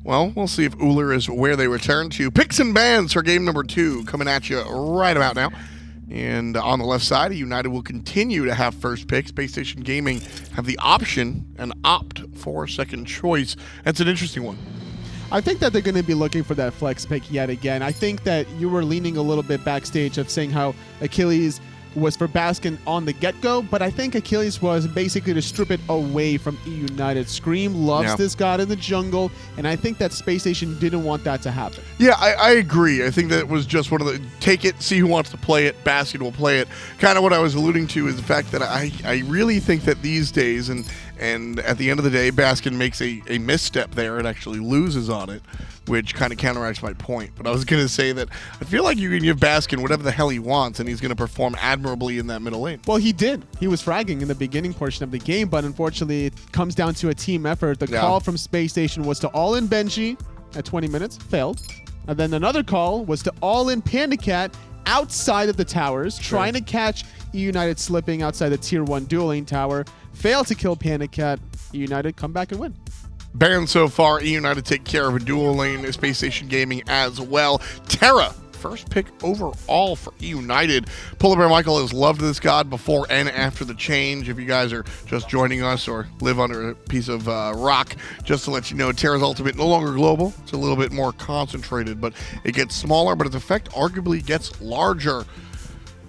Well, we'll see if Uller is where they return to. Picks and bans for game number 2 coming at you right about now. And on the left side, eUnited will continue to have first pick. Spacestation Gaming have the option and opt for second choice. That's an interesting one. I think that they're going to be looking for that flex pick yet again. I think that you were leaning a little bit backstage of saying how Achilles was for Baskin on the get-go, but I think Achilles was basically to strip it away from eUnited. Screammmmm loves this god in the jungle, and I think that Spacestation didn't want that to happen. Yeah, I agree. I think that it was just one of the take it, see who wants to play it, Baskin will play it. Kind of what I was alluding to is the fact that I really think that these days, and at the end of the day, Baskin makes a misstep there and actually loses on it, which kind of counteracts my point. But I was going to say that I feel like you can give Baskin whatever the hell he wants, and he's going to perform admirably in that middle lane. Well, he did. He was fragging in the beginning portion of the game, but unfortunately, it comes down to a team effort. The call from Spacestation was to all-in Benji at 20 minutes, failed. And then another call was to all-in PandaCat outside of the towers, trying to catch eUnited slipping outside the Tier 1 dual lane tower, failed to kill PandaCat. eUnited come back and win. Banned so far, eUnited take care of a dual lane, Spacestation Gaming as well. Terra, first pick overall for eUnited. PolarBearMike has loved this god before and after the change. If you guys are just joining us or live under a piece of rock, just to let you know, Terra's ultimate no longer global. It's a little bit more concentrated, but it gets smaller, but its effect arguably gets larger.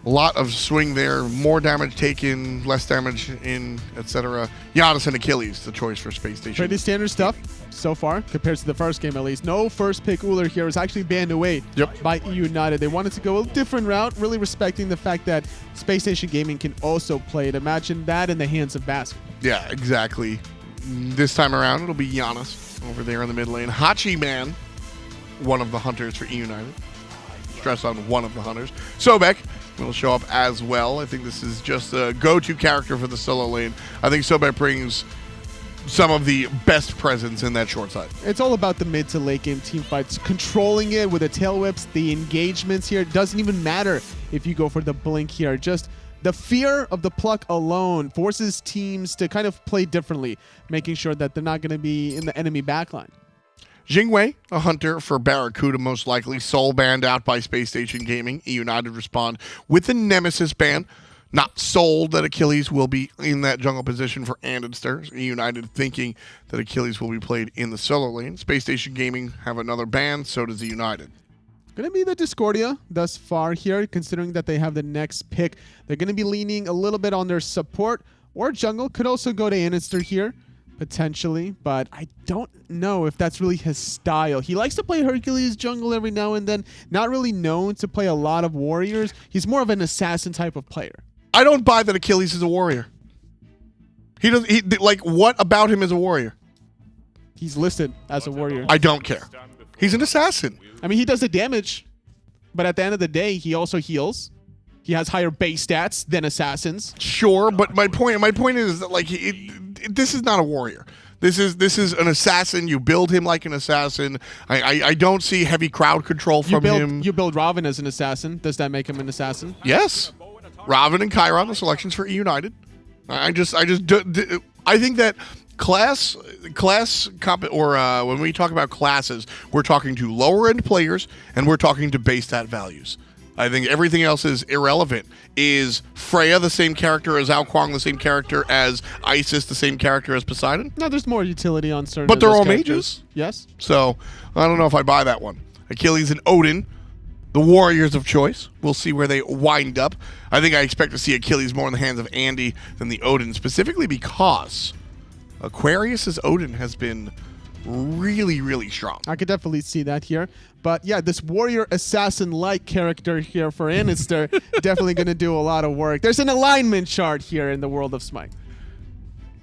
A lot of swing there, more damage taken, less damage in, etc. Janus and Achilles, the choice for Spacestation. Pretty standard stuff so far, compared to the first game at least. No first pick Uller here is actually banned away by eUnited. They wanted to go a different route, really respecting the fact that Spacestation Gaming can also play it. Imagine that in the hands of Baskin. Yeah, exactly. This time around, it'll be Janus over there in the mid lane. Hachiman, one of the hunters for eUnited. Stress on one of the hunters. Sobek will show up as well. I think this is just a go-to character for the solo lane. I think Sobek brings some of the best presence in that short side. It's all about the mid to late game team fights, controlling it with the tail whips, the engagements here. It doesn't even matter if you go for the blink here. Just the fear of the pluck alone forces teams to kind of play differently, making sure that they're not going to be in the enemy backline. Jing, a hunter for BaRRaCCuDDa, most likely. Soul banned out by Spacestation Gaming. eUnited respond with the Nemesis ban. Not sold that Achilles will be in that jungle position for andinster. eUnited thinking that Achilles will be played in the solo lane. Spacestation Gaming have another ban, so does eUnited. Going to be the Discordia thus far here, considering that they have the next pick. They're going to be leaning a little bit on their support or jungle. Could also go to andinster here, potentially, but I don't know if that's really his style. He likes to play Hercules jungle every now and then, not really known to play a lot of warriors. He's more of an assassin type of player. I don't buy that Achilles is a warrior. He does. Like, what about him is a warrior? He's listed as a warrior. I don't care. He's an assassin. I mean, he does the damage, but at the end of the day, he also heals. He has higher base stats than assassins. Sure, but my point is that, like, this is not a warrior. This is an assassin. You build him like an assassin. I don't see heavy crowd control from him. You build Ravana as an assassin. Does that make him an assassin? Yes. Ravana and Chiron, the selections for eUnited. I think that when we talk about classes, we're talking to lower end players and we're talking to base stat values. I think everything else is irrelevant. Is Freya the same character as Alquang, the same character as Isis, the same character as Poseidon? No, there's more utility on certain. But they're all characters. mages. Yes. So I don't know if I buy that one. Achilles and Odin, the warriors of choice. We'll see where they wind up. I think I expect to see Achilles more in the hands of Andy than the Odin, specifically because Aquarius' Odin has been really, really strong. I could definitely see that here. But yeah, this warrior assassin-like character here for andinster definitely going to do a lot of work. There's an alignment chart here in the world of Smite.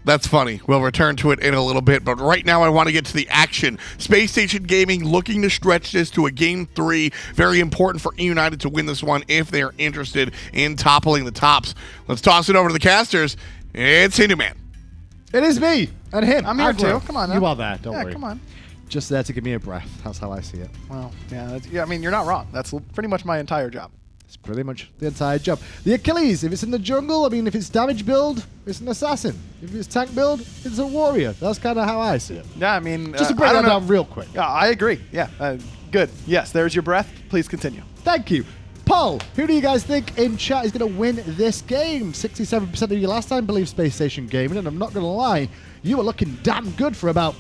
That's funny. We'll return to it in a little bit, but right now I want to get to the action. Spacestation Gaming looking to stretch this to a Game 3. Very important for eUnited to win this one if they're interested in toppling the tops. Let's toss it over to the casters. It's Hinduman. It is me and him. I'm here too. Come on now. You are that, don't worry. Come on. Just there to give me a breath. That's how I see it. Well, yeah, I mean, you're not wrong. That's pretty much my entire job. It's pretty much the entire job. The Achilles, if it's in the jungle, I mean, if it's damage build, it's an assassin. If it's tank build, it's a warrior. That's kind of how I see it. Yeah, I mean, Just to break that down real quick. Yeah, I agree. Yeah, good. Yes, there's your breath. Please continue. Thank you. Paul, who do you guys think in chat is going to win this game? 67% of you last time believe Spacestation Gaming, and I'm not going to lie, you were looking damn good for about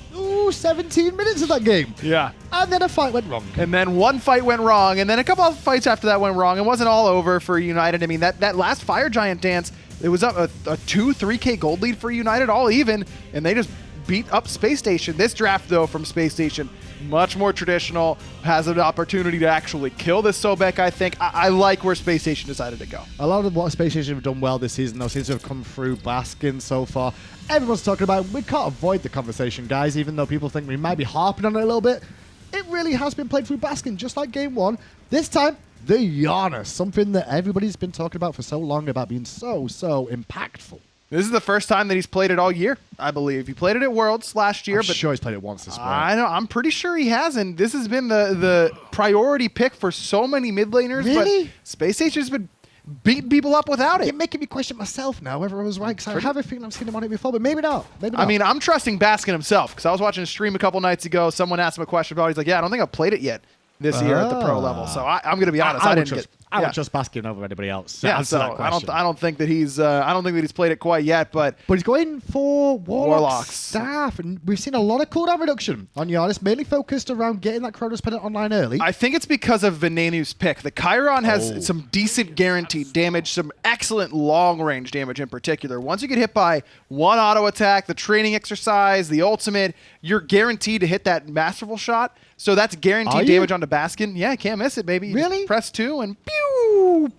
17 minutes of that game. Yeah. And then a fight went wrong. And then one fight went wrong, and then a couple of fights after that went wrong. It wasn't all over for United. I mean, that last Fire Giant dance, it was up a 2-3K gold lead for United, all even, and they just beat up Space Station. This draft, though, from Space Station, much more traditional, has an opportunity to actually kill this Sobek, I think. I like where Space Station decided to go. A lot of what Space Station have done well this season, though, seems to have come through Baskin so far. Everyone's talking about it. We can't avoid the conversation, guys, even though people think we might be harping on it a little bit. It really has been played through Baskin, just like Game 1. This time, the Janus, something that everybody's been talking about for so long about being so impactful. This is the first time that he's played it all year, I believe. He played it at Worlds last year. I'm sure he's played it once this spring. I know. I'm pretty sure he hasn't. This has been the priority pick for so many mid laners. Really? But Space Station's been beating people up without You're it. making me question myself now whether I was right, because I have a feeling I've seen him on it before, but maybe not. Maybe not. I mean, I'm trusting Baskin himself, because I was watching a stream a couple nights ago. Someone asked him a question about it. He's like, yeah, I don't think I've played it yet this year at the pro level. So I'm going to be honest. I would trust Baskin over anybody else. Yeah, so I don't think that he's played it quite yet, but he's going for Warlock staff, and we've seen a lot of cooldown reduction on Janus, mainly focused around getting that Chronos Pendant online early. I think it's because of Venenu's pick. The Chiron has some decent guaranteed damage, some excellent long-range damage in particular. Once you get hit by one auto attack, the training exercise, the ultimate, you're guaranteed to hit that masterful shot. So that's guaranteed damage onto Baskin. Yeah, can't miss it, baby. Really? Just press 2 and pew!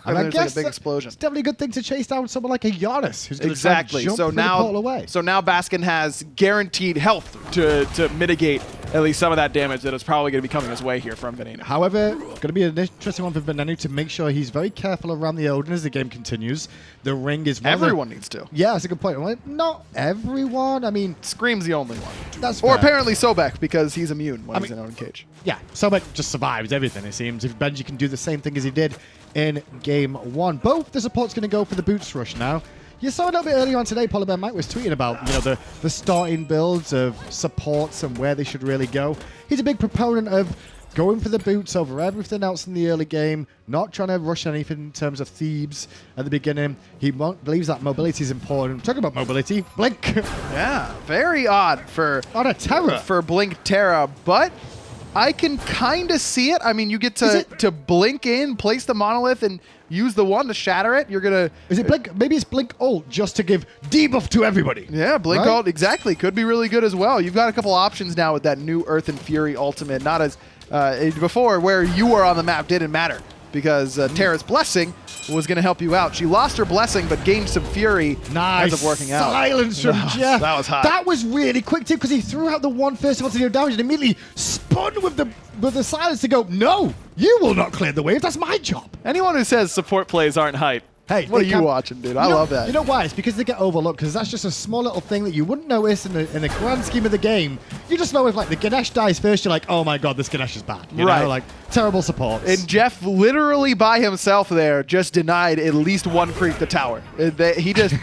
And I guess like a big explosion. It's definitely a good thing to chase down someone like a Janus, who's going to exactly. jump So through the portal away. So now Baskin has guaranteed health to mitigate at least some of that damage that is probably going to be coming his way here from Venenu. However, going to be an interesting one for Venenu to make sure he's very careful around the Odin as the game continues. The ring is everyone needs to. Yeah, that's a good point. Well, not everyone. I mean, Scream's the only one. That's or fair. apparently Sobek, because he's immune when he's in Odin cage. Yeah, Sobek just survives everything, it seems. If Benji can do the same thing as he did in Game 1. Both the support's going to go for the boots rush now. You saw a little bit earlier on today, PolarBearMike was tweeting about the starting builds of supports and where they should really go. He's a big proponent of going for the boots over everything else in the early game, not trying to rush anything in terms of Thebes at the beginning. He believes that mobility is important. Talking about mobility, Blink. Yeah, very odd for on a Terra. For Blink Terra, but I can kind of see it. I mean, you get to blink in, place the monolith, and use the one to shatter it. You're gonna. Is it Blink? Maybe it's Blink ult just to give debuff to everybody. Yeah, Blink ult exactly could be really good as well. You've got a couple options now with that new Earth and Fury ultimate. Not as before, where you were on the map didn't matter because Terra's blessing was going to help you out. She lost her blessing, but gained some fury. Nice. Ends up working out. Silence from Jeff. That was hot. That was really quick too, because he threw out the one first of all to do damage and immediately spun with the silence to go, no, you will not clear the wave. That's my job. Anyone who says support plays aren't hype. Hey, what are you watching, dude? I love that. You know why? It's because they get overlooked, because that's just a small little thing that you wouldn't notice in the grand scheme of the game. You just know if like the Ganesh dies first, you're like, oh my god, this Ganesh is bad. You know, like terrible supports. And Jeff literally by himself there just denied at least one creep the tower. He just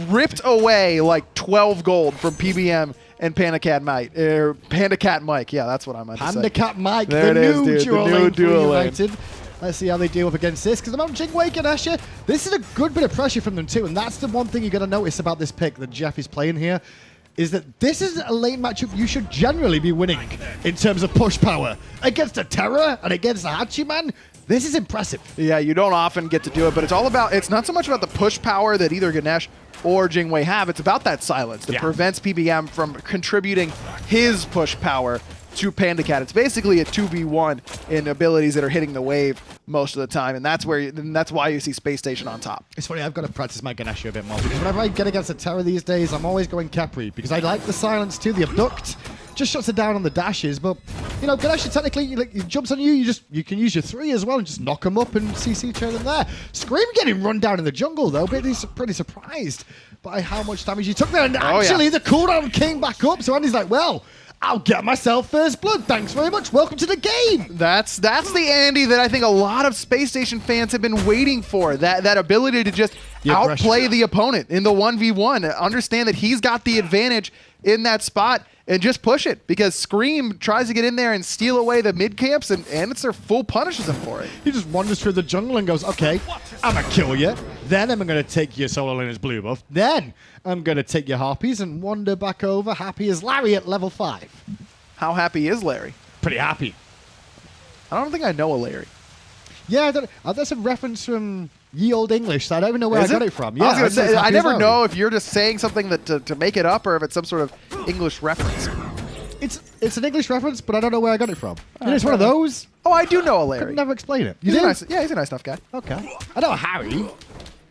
ripped away like 12 gold from PBM and PandaCat Mike. Yeah, that's what I meant to say. PandaCat Mike, there the new dual lane for eUnited. Let's see how they deal up against this, because I'm Jing Ganesha. This is a good bit of pressure from them too, and that's the one thing you're going to notice about this pick that Jeff is playing here, is that this is a lane matchup you should generally be winning in terms of push power. Against a Terra and against a Hachiman, this is impressive. Yeah, you don't often get to do it, but it's not so much about the push power that either Ganesh or Jingwei have, it's about that silence that prevents PBM from contributing his push power to PandaCat. It's basically a 2v1 in abilities that are hitting the wave most of the time, and that's why you see Space Station on top. It's funny, I've got to practice my Ganesha a bit more, because whenever I get against a Terra these days, I'm always going Capri, because I like the silence too. The abduct just shuts it down on the dashes, but you know, Ganesha technically, he jumps on you, you can use your 3 as well and just knock him up and CC turn them there. Scream getting run down in the jungle though, but he's pretty surprised by how much damage he took there, and actually the cooldown came back up, so Andy's like, well, I'll get myself first blood. Thanks very much. Welcome to the game. That's the Andy that I think a lot of Space Station fans have been waiting for. That ability to just outplay the opponent in the 1v1. Understand that he's got the advantage in that spot and just push it, because Scream tries to get in there and steal away the mid camps, and andinster full punishes him for it. He just wanders through the jungle and goes, okay, I'm going to kill you. Then I'm going to take your solo laner's blue buff. Then I'm going to take your harpies and wander back over happy as Larry at level 5. How happy is Larry? Pretty happy. I don't think I know a Larry. Yeah, that's a reference from ye old English, so I don't even know where I got it from. Yeah, I was going to say, I never know if you're just saying something that to make it up or if it's some sort of English reference. It's an English reference, but I don't know where I got it from. It's one of those. Oh, I do know a Larry. I could never explain it. He's a nice, yeah, he's a nice enough guy. Okay. I know Harry.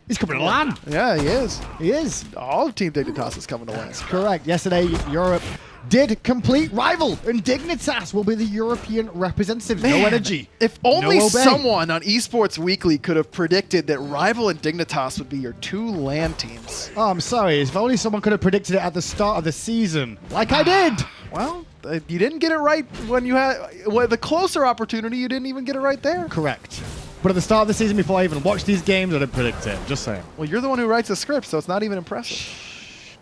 He's coming to land. Yeah, he is. He is. All of Team Dignitas is coming to land. That's correct. Yesterday, Europe did complete rival, and Dignitas will be the European representative. Man, no energy. If only no obey. someone on Esports Weekly could have predicted that Rival and Dignitas would be your 2 LAN teams. Oh, I'm sorry. If only someone could have predicted it at the start of the season, like I did. Well, you didn't get it right when you had the closer opportunity. You didn't even get it right there. Correct. But at the start of the season, before I even watched these games, I didn't predict it. Just saying. Well, you're the one who writes the script, so it's not even impressive.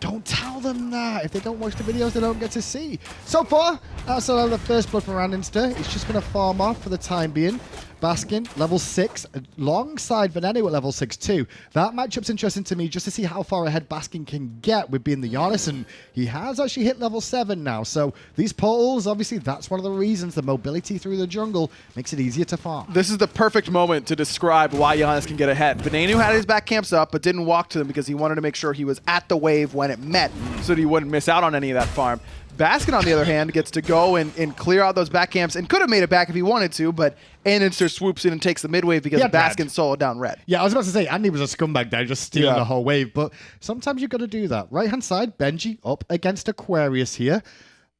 Don't tell them that. If they don't watch the videos, they don't get to see. So far, outside of the first blood from andinster, it's just going to farm off for the time being. Baskin, level 6, alongside Venenu at level 6 too. That matchup's interesting to me just to see how far ahead Baskin can get with being the Janus, and he has actually hit level 7 now. So these portals, obviously, that's one of the reasons the mobility through the jungle makes it easier to farm. This is the perfect moment to describe why Janus can get ahead. Venenu had his back camps up, but didn't walk to them because he wanted to make sure he was at the wave when it met so that he wouldn't miss out on any of that farm. Baskin, on the other hand, gets to go and clear out those back camps, and could have made it back if he wanted to, but andinster swoops in and takes the mid wave because Baskin soloed down red. Yeah, I was about to say, Andy was a scumbag there, just stealing the whole wave, but sometimes you've got to do that. Right-hand side, Benji up against Aquarius here,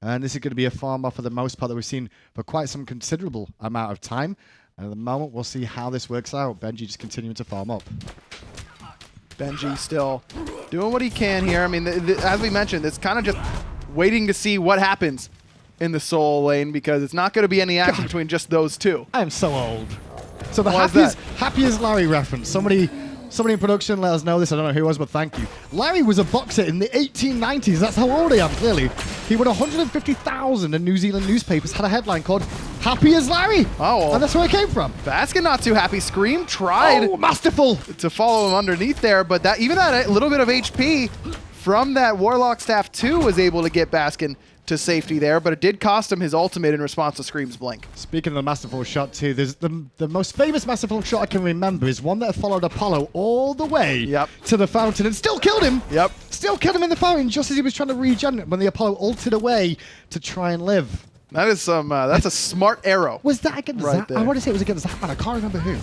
and this is going to be a farm off for the most part that we've seen for quite some considerable amount of time, and at the moment, we'll see how this works out. Benji just continuing to farm up. Benji still doing what he can here. I mean, as we mentioned, it's kind of just waiting to see what happens in the solo lane, because it's not going to be any action between just those two. I am so old. So the happiest Larry reference. Somebody in production let us know this. I don't know who it was, but thank you. Larry was a boxer in the 1890s. That's how old I am, clearly. He won 150,000 and New Zealand newspapers had a headline called Happy as Larry. Oh, well, and that's where it came from. Baskin not too happy. Scream tried masterful to follow him underneath there, but that even that little bit of HP from that Warlock Staff 2 was able to get Baskin to safety there, but it did cost him his ultimate in response to Scream's blink. Speaking of the masterful shot too, there's the most famous masterful shot I can remember is one that followed Apollo all the way to the fountain and still killed him. Yep. Still killed him in the fountain just as he was trying to regen when the Apollo ulted away to try and live. That is some, that's a smart arrow. Was that against Zap? I want to say it was against Zap, but I can't remember who.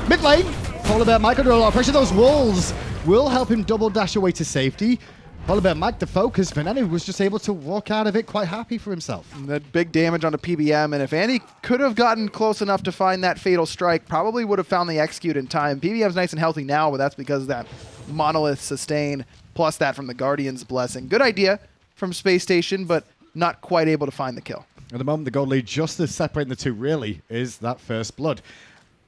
Mid lane, PolarBearMike under a lot of pressure. Those walls will help him double dash away to safety. PolarBearMike, the focus, Venenu was just able to walk out of it quite happy for himself. And that big damage onto PBM, and if Andy could have gotten close enough to find that fatal strike, probably would have found the execute in time. PBM's nice and healthy now, but that's because of that monolith sustain, plus that from the Guardian's blessing. Good idea from Space Station, but not quite able to find the kill. At the moment, the gold lead, just as separating the two really, is that first blood.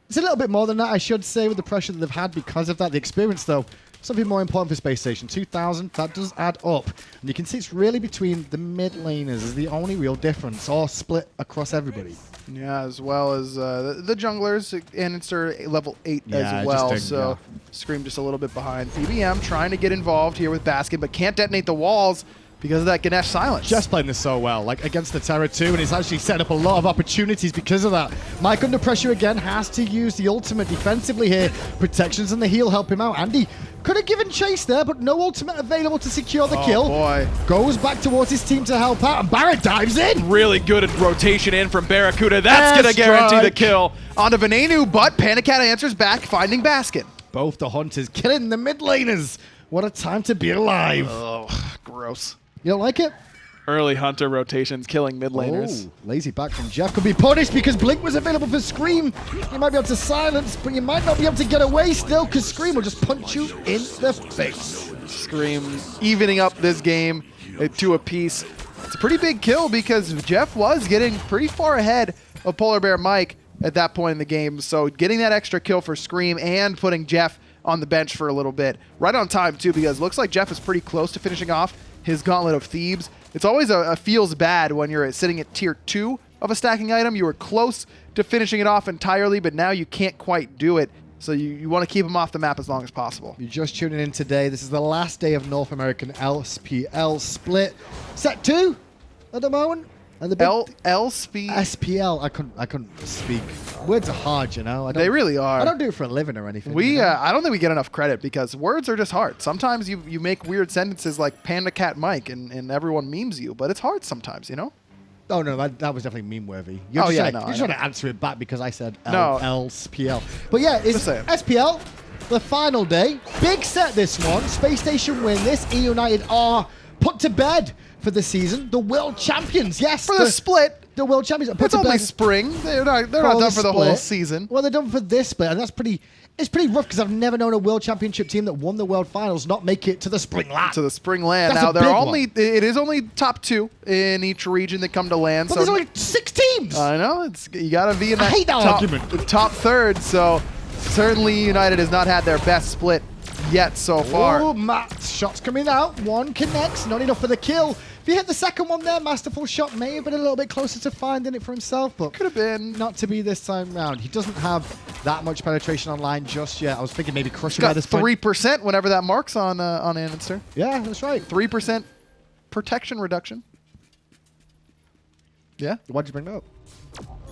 It's a little bit more than that, I should say, with the pressure that they've had because of that. The experience, though, something more important for Space Station. 2,000, that does add up. And you can see it's really between the mid laners is the only real difference, or split across everybody. Yeah, as well as the junglers, and it's level 8 as well. So Scream just a little bit behind. PBM trying to get involved here with Baskin, but can't detonate the walls because of that Ganesh silence. Just playing this so well, like against the Terra too, and he's actually set up a lot of opportunities because of that. Mike under pressure again, has to use the ultimate defensively here. Protections and the heal help him out. Andy could have given chase there, but no ultimate available to secure the kill. Boy. Goes back towards his team to help out, and BaRRaCCuDDa dives in. Really good rotation in from BaRRaCCuDDa. That's going to guarantee the kill onto Venenu, but PandaCat answers back, finding Baskin. Both the hunters killing the mid laners. What a time to be alive. Oh, gross. You don't like it? Early hunter rotations killing mid laners. Oh, lazy back from Jeff could be punished because Blink was available for Scream. You might be able to silence, but you might not be able to get away still because Scream will just punch you in the face. Scream evening up this game to a piece. it's a pretty big kill because Jeff was getting pretty far ahead of PolarBearMike at that point in the game. So getting that extra kill for Screammmmm and putting Jeff on the bench for a little bit. Right on time, too, because it looks like Jeff is pretty close to finishing off his Gauntlet of Thebes. It's always a feels bad when you're sitting at tier 2 of a stacking item. You were close to finishing it off entirely, but now you can't quite do it. So you want to keep him off the map as long as possible. You're just tuning in today. This is the last day of North American SPL split. Set 2 at the moment. And the big SPL. I couldn't speak. Words are hard, you know. They really are. I don't do it for a living or anything. I don't think we get enough credit because words are just hard. Sometimes you make weird sentences like PandaCat Mike and everyone memes you, but it's hard sometimes, you know? Oh, no, that was definitely meme-worthy. You're just trying to answer it back because I said SPL. But yeah, it's Just saying. SPL, the final day. Big set this one. Spacestation win this. eUnited are put to bed for the season. The world champions, yes. For the split. The world champions are put It's to only bed. spring. They're not done for the whole split. season. Well, they're done for this split, and it's pretty rough because I've never known a world championship team that won the world finals not make it to the spring land. To the spring land. That's Now a big it is only top 2 in each region that come to land. But so there's only 6 teams. I know you got to be in that, I hate that argument. top third. So certainly United has not had their best split yet so far. Oh, Matt, shots coming out. One connects, not enough for the kill. If he hit the second one there, masterful shot may have been a little bit closer to finding it for himself, but Could have been. not to be this time round. He doesn't have that much penetration online just yet. I was thinking maybe crushing Got by this point. 3% whenever that marks on andinster. Yeah, that's right. 3% protection reduction. Yeah, Why'd you bring that up?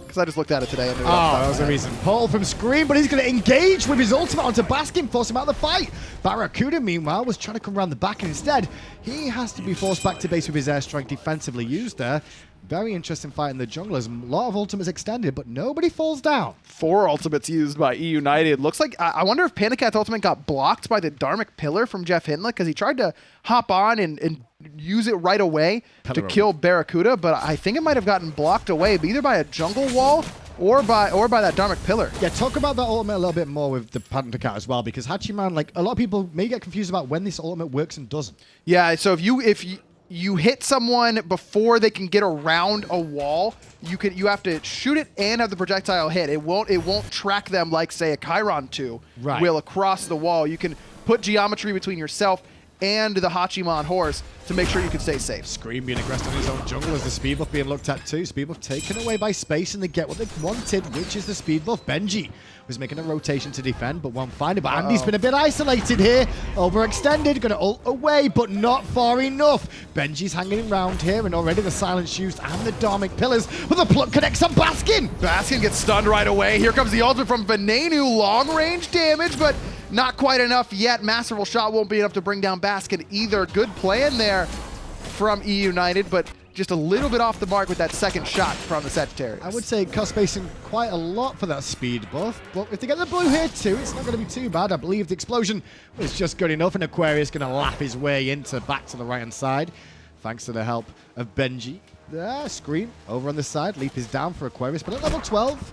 because I just looked at it today. And that was the reason. Pull from Screammmmm, but he's going to engage with his ultimate onto Baskin, force him out of the fight. BaRRaCCuDDa, meanwhile, was trying to come around the back, and instead, he has to be forced back to base with his airstrike defensively used there. Very interesting fight in the junglers. A lot of ultimates extended, but nobody falls down. 4 ultimates used by eUnited. Looks like, I wonder if PandaCat's ultimate got blocked by the Dharmic Pillar from JeffHindla, because he tried to hop on and use it right away to kill BaRRaCCuDDa, but I think it might have gotten blocked away, either by a jungle wall or by that Dharmic Pillar. Yeah, talk about that ultimate a little bit more with the PandaCat as well, because Hachiman, like, a lot of people may get confused about when this ultimate works and doesn't. Yeah, so if you hit someone before they can get around a wall, you have to shoot it and have the projectile hit. It won't track them like, say, a Chiron 2 will across the wall. You can put geometry between yourself and the Hachiman horse to make sure you can stay safe. Screammmmm being aggressive in his own jungle as the speed buff being looked at too. Speed buff taken away by Space, and they get what they wanted, which is the speed buff. Benji was making a rotation to defend, but won't find it. But Andy's been a bit isolated here. Overextended, going to ult away, but not far enough. Benji's hanging around here, and already the silence used and the Dharmic Pillars, but the pluck connects on Baskin. Baskin gets stunned right away. Here comes the ultimate from Venenu. Long range damage, but not quite enough yet. Masterful shot won't be enough to bring down Baskin either. Good plan there from eUnited, but just a little bit off the mark with that second shot from the Sagittarius. I would say cost spacing quite a lot for that speed buff, but if they get the blue here too, it's not going to be too bad. I believe the explosion was just good enough, and Aquarius going to lap his way back to the right-hand side, thanks to the help of Benji. There, Screammmmm over on the side. Leap is down for Aquarius, but at level 12,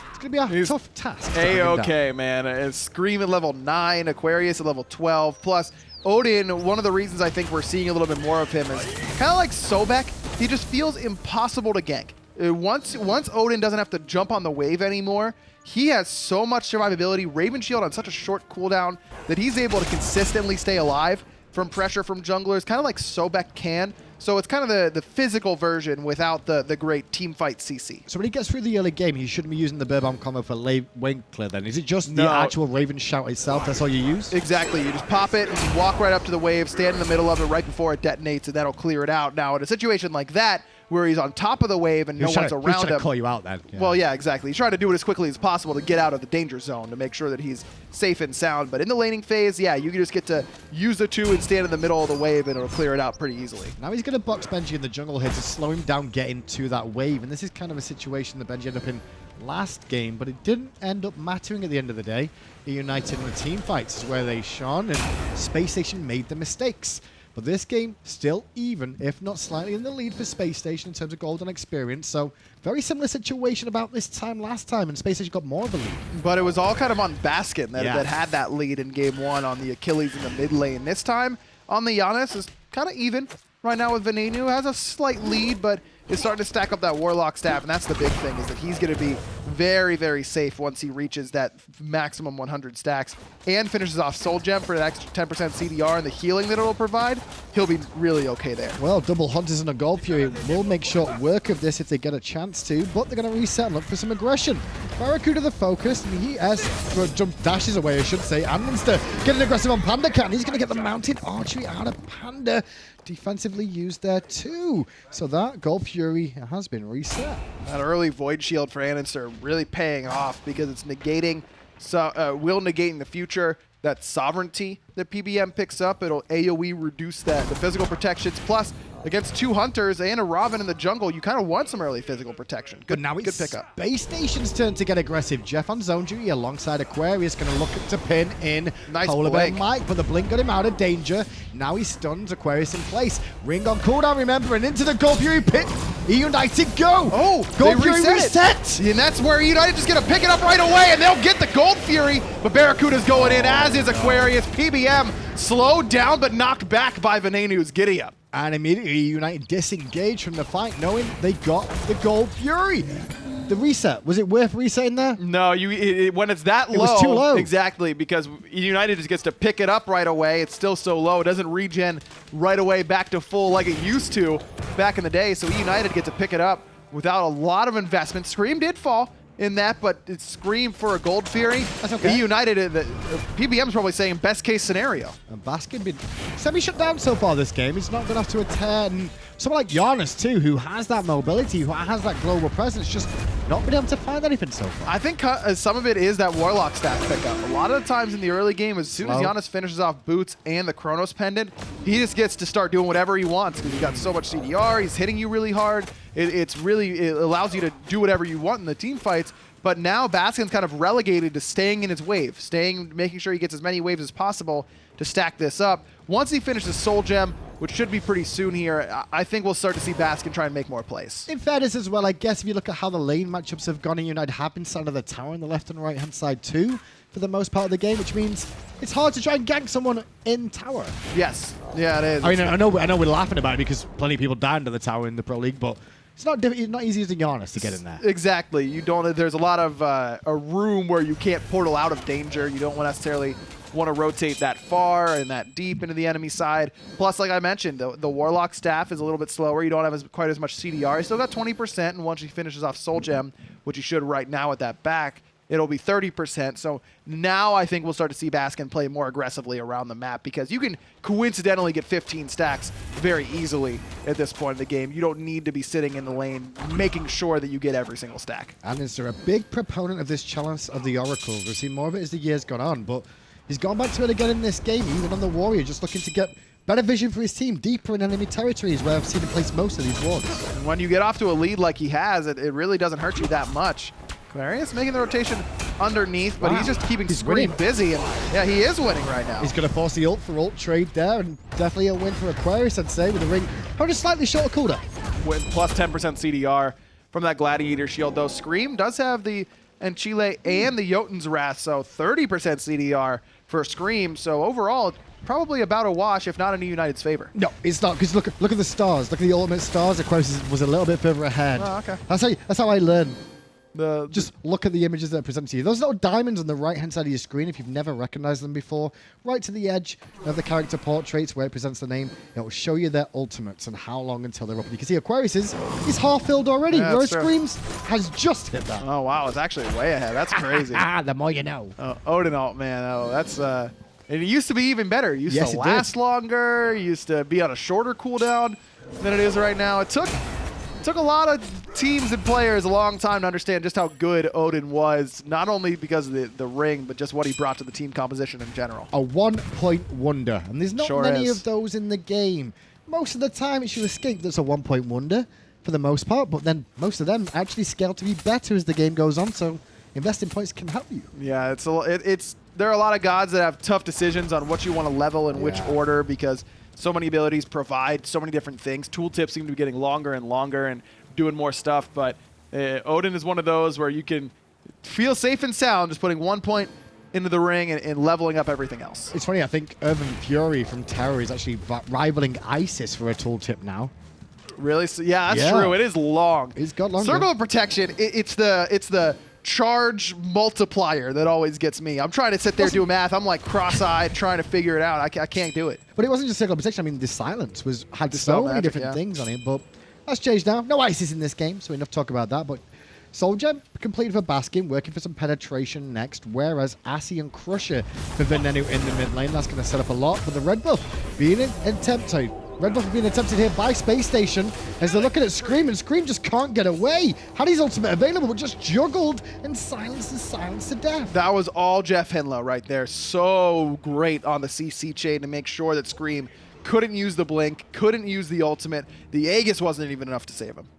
it's going to be a tough task. A-okay, man. Screammmmm at level 9, Aquarius at level 12, plus Odin. One of the reasons I think we're seeing a little bit more of him is kind of like Sobek. He just feels impossible to gank. Once Odin doesn't have to jump on the wave anymore, he has so much survivability, Raven Shield on such a short cooldown, that he's able to consistently stay alive from pressure from junglers, kind of like Sobek can. So it's kind of the physical version without the great team fight CC. So when he gets through the early game, he shouldn't be using the BaRRaCCuDDa combo for wing clear then? Is it just the actual Raven shout itself? That's all you use? Exactly. You just pop it and you walk right up to the wave, stand in the middle of it right before it detonates, and that'll clear it out. Now, in a situation like that, where he's on top of the wave and no one's around him. He's trying to call you out then. Yeah. Well, yeah, exactly. He's trying to do it as quickly as possible to get out of the danger zone to make sure that he's safe and sound. But in the laning phase, yeah, you can just get to use the 2 and stand in the middle of the wave, and it'll clear it out pretty easily. Now he's going to box Benji in the jungle here to slow him down getting to that wave. And this is kind of a situation that Benji ended up in last game, but it didn't end up mattering at the end of the day. eUnited in the team fights is where they shone, and Spacestation made the mistakes. But this game, still even, if not slightly in the lead for Spacestation in terms of golden experience. So, very similar situation about this time last time, and Spacestation got more of a lead. But it was all kind of on Baskin that had that lead in game 1 on the Achilles in the mid lane. This time, on the Janus, is kind of even right now with Venenu. Has a slight lead, but is starting to stack up that Warlock staff, and that's the big thing, is that he's going to be very, very safe once he reaches that maximum 100 stacks and finishes off Soul Gem for an extra 10% CDR and the healing that it'll provide. He'll be really okay there. Well, double Hunters and a Gold Fury will make short work of this if they get a chance to, but they're going to reset and look for some aggression. BaRRaCCuDDa the focus, and he has jump dashes away, I should say. Andinster getting aggressive on PandaCat, and he's going to get the mounted archery out of Panda. Defensively used there too. So that Gold Fury has been reset. That early Void Shield for Andinster really paying off because it's negating, will negate in the future that sovereignty that PBM picks up. It'll AoE reduce the physical protections. Plus, against 2 Hunters and a Ravana in the jungle, you kind of want some early physical protection. Good, but now good it's pickup. Spacestation's turn to get aggressive. Jeff on zone duty alongside Aquarius going to look to pin in Nice PolarBearMike, but the blink got him out of danger. Now he stuns Aquarius in place. Ring on cooldown, remember, and into the Gold Fury pit. eUnited go! Oh, Gold they Fury reset! And that's where eUnited just going to pick it up right away, and they'll get the Gold Fury, but BaRRaCCuDDa's going in, as is Aquarius. PBM slowed down, but knocked back by Venenu's Giddy Up. And immediately United disengage from the fight, knowing they got the Gold Fury. The reset, was it worth resetting there? No, when it's that low, it was too low. Exactly, because United just gets to pick it up right away. It's still so low. It doesn't regen right away back to full like it used to back in the day. So United gets to pick it up without a lot of investment. Scream did fall in that, but it's Scream for a Gold Fury. That's okay. United, PBM's probably saying best case scenario. And Baskin been semi-shut down so far this game. He's not going to have to attend. Someone like Janus too, who has that mobility, who has that global presence, just not been able to find anything so far. I think some of it is that Warlock staff pickup. A lot of the times in the early game, as soon as Janus finishes off Boots and the Chronos Pendant, he just gets to start doing whatever he wants because he's got so much CDR, he's hitting you really hard. It allows you to do whatever you want in the team fights. But now Baskin's kind of relegated to staying in his wave, making sure he gets as many waves as possible to stack this up. Once he finishes Soul Gem, which should be pretty soon here, I think we'll start to see Baskin try and make more plays. In fairness as well, I guess if you look at how the lane matchups have gone, United have been side of the tower on the left and right hand side too, for the most part of the game, which means it's hard to try and gank someone in tower. Yes, yeah, it is. I mean, I know we're laughing about it because plenty of people died under the tower in the Pro League, but it's not easy using Janus to get in there. Exactly. You don't. There's a lot of a room where you can't portal out of danger. You don't necessarily want to rotate that far and that deep into the enemy side. Plus, like I mentioned, the Warlock staff is a little bit slower. You don't have quite as much CDR. You still got 20%, and once he finishes off Soul Gem, which he should right now at that back, it'll be 30%. So now I think we'll start to see Baskin play more aggressively around the map because you can coincidentally get 15 stacks very easily at this point in the game. You don't need to be sitting in the lane making sure that you get every single stack. And is there a big proponent of this challenge of the Oracle? We've seen more of it as the years gone on, but he's gone back to it again in this game, even on the Warrior, just looking to get better vision for his team, deeper in enemy territories where I've seen him place most of these wards. And when you get off to a lead like he has, it really doesn't hurt you that much. Aquarius making the rotation underneath, but he's just keeping Scream busy, and yeah, he is winning right now. He's going to force the ult for ult trade there, and definitely a win for Aquarius, I'd say, with the ring. Probably just slightly shorter cooldown. With plus 10% CDR from that Gladiator shield, though. Scream does have the Achilles and the Jotun's Wrath, so 30% CDR for Scream, so overall, probably about a wash, if not in United's favor. No, it's not, because look at the stars. Look at the ultimate stars. Aquarius was a little bit further ahead. Oh, okay. That's how I learn. Just look at the images that are presented to you. Those little diamonds on the right-hand side of your screen, if you've never recognized them before, right to the edge of the character portraits where it presents the name, it will show you their ultimates and how long until they're up. You can see Aquarius is half filled already, Yeah, whereas true. Screams has just hit that. Oh, wow, it's actually way ahead. That's crazy. The more you know. Odin ult, man. Oh, that's... and it used to be even better. It used Yes, to it last did. longer. It used to be on a shorter cooldown than it is right now. It took a lot of teams and players a long time to understand just how good Odin was, not only because of the ring, but just what he brought to the team composition in general. A one-point wonder, and there's not Sure many is. of those in the game. Most of the time, it's your escape that's a one-point wonder for the most part, but then most of them actually scale to be better as the game goes on, so investing points can help you. Yeah, there are a lot of gods that have tough decisions on what you want to level in which order because so many abilities provide so many different things. Tooltips seem to be getting longer and longer and doing more stuff, but Odin is one of those where you can feel safe and sound just putting 1 point into the ring and leveling up everything else. It's funny, I think Urban Fury from Terra is actually rivaling ISIS for a tooltip now. Really? So, yeah, that's true. It is long. It's got longer. Circle of Protection, it's the charge multiplier that always gets me. I'm trying to sit there do math. I'm like cross-eyed trying to figure it out. I can't do it. But it wasn't just Circle of Protection. I mean, the silence had so many different things on it, but that's changed now. No ISIS in this game, so enough talk about that. But Soldier completed for Baskin, working for some penetration next, whereas Assy and Crusher for Venenu in the mid lane. That's going to set up a lot. But the red buff being attempted. Red buff being attempted here by Spacestation as they're looking at Scream, and Scream just can't get away. Had his ultimate available, but just juggled and silenced to death. That was all JeffHindla right there. So great on the CC chain to make sure that Scream couldn't use the blink, couldn't use the ultimate. The Aegis wasn't even enough to save him.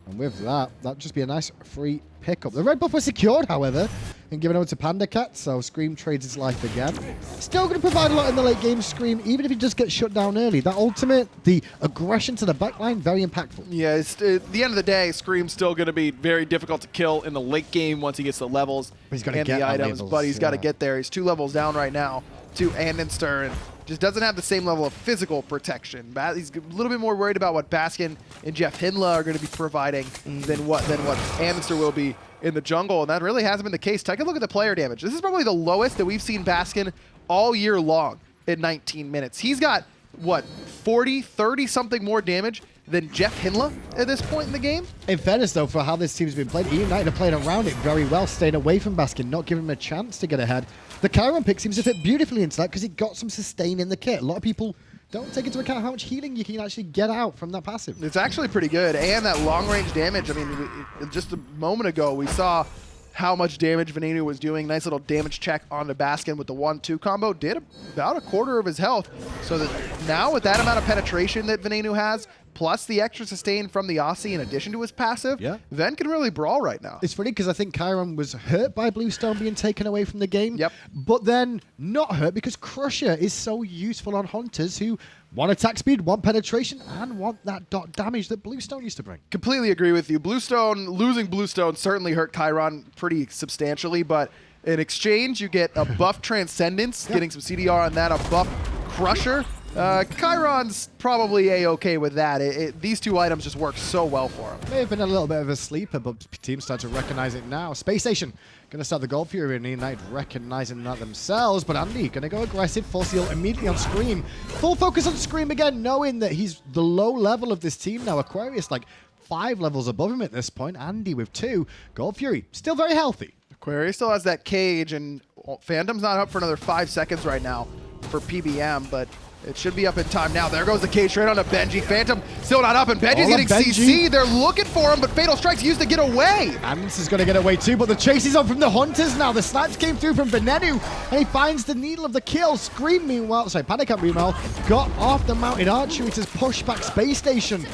And with that, that'd just be a nice free pickup. The red buff was secured, however, and given over to PandaCat, so Scream trades his life again. Still going to provide a lot in the late game, Scream, even if he just gets shut down early. That ultimate, the aggression to the backline, very impactful. Yeah, at the end of the day, Scream's still going to be very difficult to kill in the late game once he gets the levels and the items, but he's got to get there. He's 2 levels down right now to andinster, and just doesn't have the same level of physical protection. He's a little bit more worried about what Baskin and JeffHindla are going to be providing than what andinster will be in the jungle, and that really hasn't been the case. Take a look at the player damage. This is probably the lowest that we've seen Baskin all year long at 19 minutes. He's got, what, 40, 30-something more damage than JeffHindla at this point in the game? In fairness, though, for how this team's been played, eUnited have played around it very well, staying away from Baskin, not giving him a chance to get ahead. The Chiron pick seems to fit beautifully into that because it got some sustain in the kit. A lot of people don't take into account how much healing you can actually get out from that passive. It's actually pretty good, and that long-range damage. I mean, just a moment ago, we saw how much damage Venenu was doing. Nice little damage check onto Baskin with the 1-2 combo. Did about a quarter of his health. So that now with that amount of penetration that Venenu has, plus the extra sustain from the Aussie in addition to his passive, Ven can really brawl right now. It's funny because I think Chiron was hurt by Bluestone being taken away from the game. Yep. But then not hurt because Crusher is so useful on Hunters who want attack speed, want penetration, and want that dot damage that Bluestone used to bring. Completely agree with you. Losing Bluestone certainly hurt Chiron pretty substantially, but in exchange, you get a buff Transcendence, getting some CDR on that, a buff Crusher. Chiron's probably A-okay with that. These 2 items just work so well for him. May have been a little bit of a sleeper, but teams start to recognize it now. Spacestation going to start the Gold Fury, and eUnited recognizing that themselves, but Andy going to go aggressive, force the ult immediately on Scream. Full focus on Scream again, knowing that he's the low level of this team now. Aquarius like 5 levels above him at this point. Andy with 2. Gold Fury still very healthy. Aquarius still has that cage, and Phantom's not up for another 5 seconds right now for PBM, but it should be up in time now. There goes the cage straight onto Benji. Phantom still not up, and Benji's getting CC. They're looking for him, but Fatal Strike's used to get away. Andinster's is going to get away too, but the chase is on from the Hunters now. The snipes came through from Venenu, and he finds the needle of the kill. Scream, meanwhile, PandaCat, meanwhile, got off the mounted archery to push back Space Station.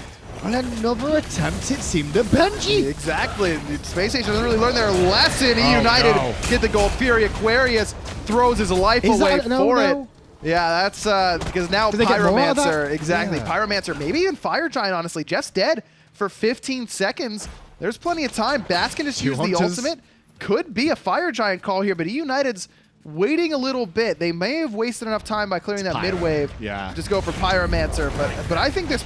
And another attempt, it seemed, at Benji. Exactly. Space Station doesn't really learn their lesson. eUnited get the Gold Fury. Aquarius throws his life away for it. Yeah, that's because now Pyromancer, exactly. Yeah. Pyromancer, maybe even Fire Giant, honestly. Jeff's dead for 15 seconds. There's plenty of time. Baskin just used the ultimate. Could be a Fire Giant call here, but eUnited's waiting a little bit. They may have wasted enough time by clearing that mid wave. Yeah. Just go for Pyromancer, but I think this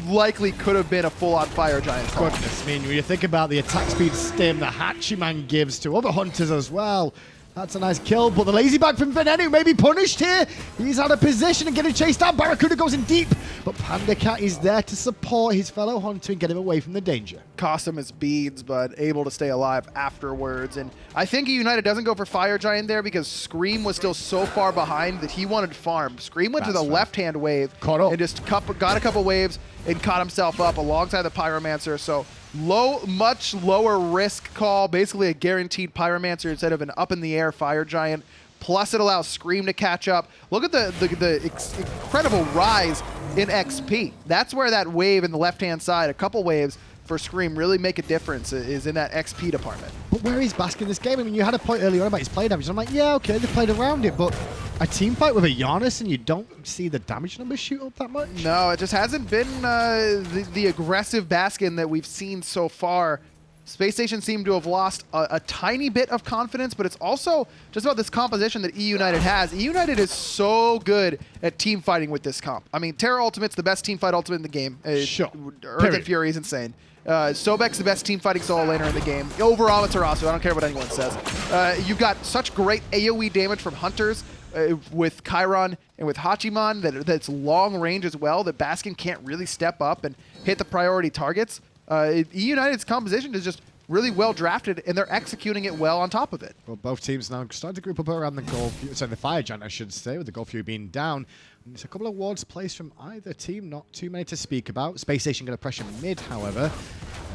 likely could have been a full-on Fire Giant call. Goodness, I mean, when you think about the attack speed stim that Hachiman gives to other Hunters as well, that's a nice kill, but the lazy back from Venenu may be punished here. He's out of position and getting chased down. BaRRaCCuDDa goes in deep, but PandaCat is there to support his fellow Hunter and get him away from the danger. Cost him his beads, but able to stay alive afterwards. And I think eUnited doesn't go for Fire Giant there because Scream was still so far behind that he wanted farm. Scream went to the left-hand wave and just got a couple waves and caught himself up alongside the Pyromancer. So much lower risk call, basically a guaranteed Pyromancer instead of an up-in-the-air Fire Giant. Plus, it allows Scream to catch up. Look at the incredible rise in XP. That's where that wave in the left-hand side, a couple waves for Scream, really make a difference, is in that XP department. But where is Baskin in this game? I mean, you had a point earlier on about his play damage. And I'm like, yeah, okay, they played around it, but a team fight with a Janus and you don't see the damage numbers shoot up that much? No, it just hasn't been the aggressive Baskin that we've seen so far Spacestation seemed to have lost a tiny bit of confidence, but it's also just about this composition that eUnited has. eUnited is so good at team fighting with this comp. I mean, Terra Ultimate's the best team fight ultimate in the game. Sure. Earth and Fury is insane. Sobek's the best team fighting solo laner in the game. Overall, it's Amaterasu. I don't care what anyone says. You've got such great AoE damage from Hunters with Chiron and with Hachiman that's long range as well, that Baskin can't really step up and hit the priority targets. eUnited's composition is just really well drafted, and they're executing it well on top of it. Well, both teams now starting to group up around the goal, the Fire Giant, I should say, with the Goal Fury being down. And there's a couple of wards placed from either team, not too many to speak about. Space Station going to pressure mid, however,